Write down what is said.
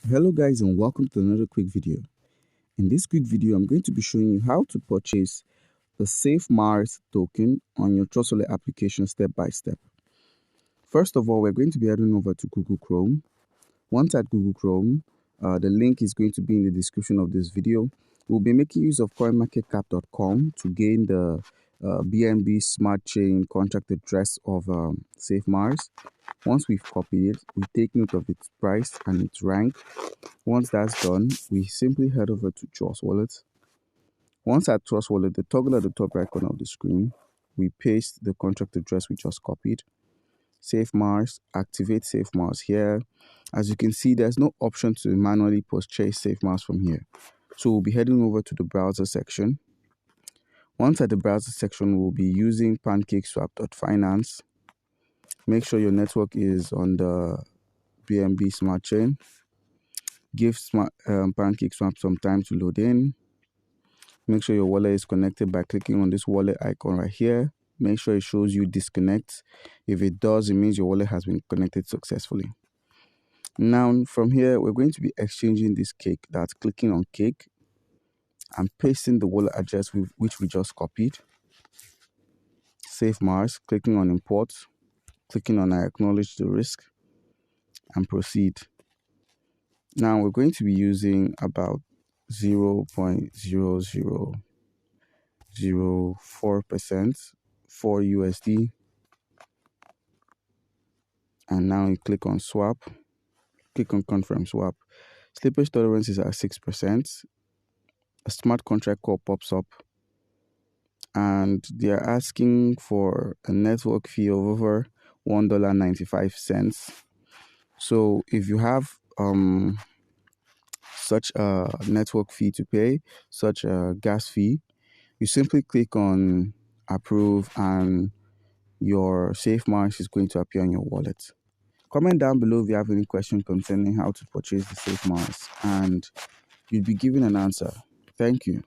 Hello guys, and welcome to another quick video. In this quick video, I'm going to be showing you how to purchase the Safemars token on your Trust Wallet application step by step. First of all, we're going to be heading over to Google Chrome. Once at Google Chrome, the link is going to be in the description of this video. We'll be making use of coinmarketcap.com to gain the BNB Smart Chain contract address of Safemars. Once we've copied it, we take note of its price and its rank. Once that's done, we simply head over to Trust Wallet. Once at Trust Wallet, the toggle at the top right corner of the screen, we paste the contract address we just copied. Safemars, activate Safemars here. As you can see, there's no option to manually purchase Safemars from here. So we'll be heading over to the browser section. Once at the browser section, we'll be using pancakeswap.finance. Make sure your network is on the BNB Smart Chain. Give PancakeSwap some time to load in. Make sure your wallet is connected by clicking on this wallet icon right here. Make sure it shows you disconnect. If it does, it means your wallet has been connected successfully. Now, from here, we're going to be exchanging this cake. That's clicking on cake and pasting the wallet address which we just copied. Safemars, clicking on import, clicking on I acknowledge the risk, and proceed. Now we're going to be using about 0.0004% for USD. And now you click on swap, click on confirm swap. Slippage tolerance is at 6%. A smart contract call pops up, and they are asking for a network fee of over $1.95. So if you have such a network fee to pay, such a gas fee, you simply click on approve and your Safemars is going to appear on your wallet. Comment down below if you have any question concerning how to purchase the Safemars, and you'll be given an answer. Thank you.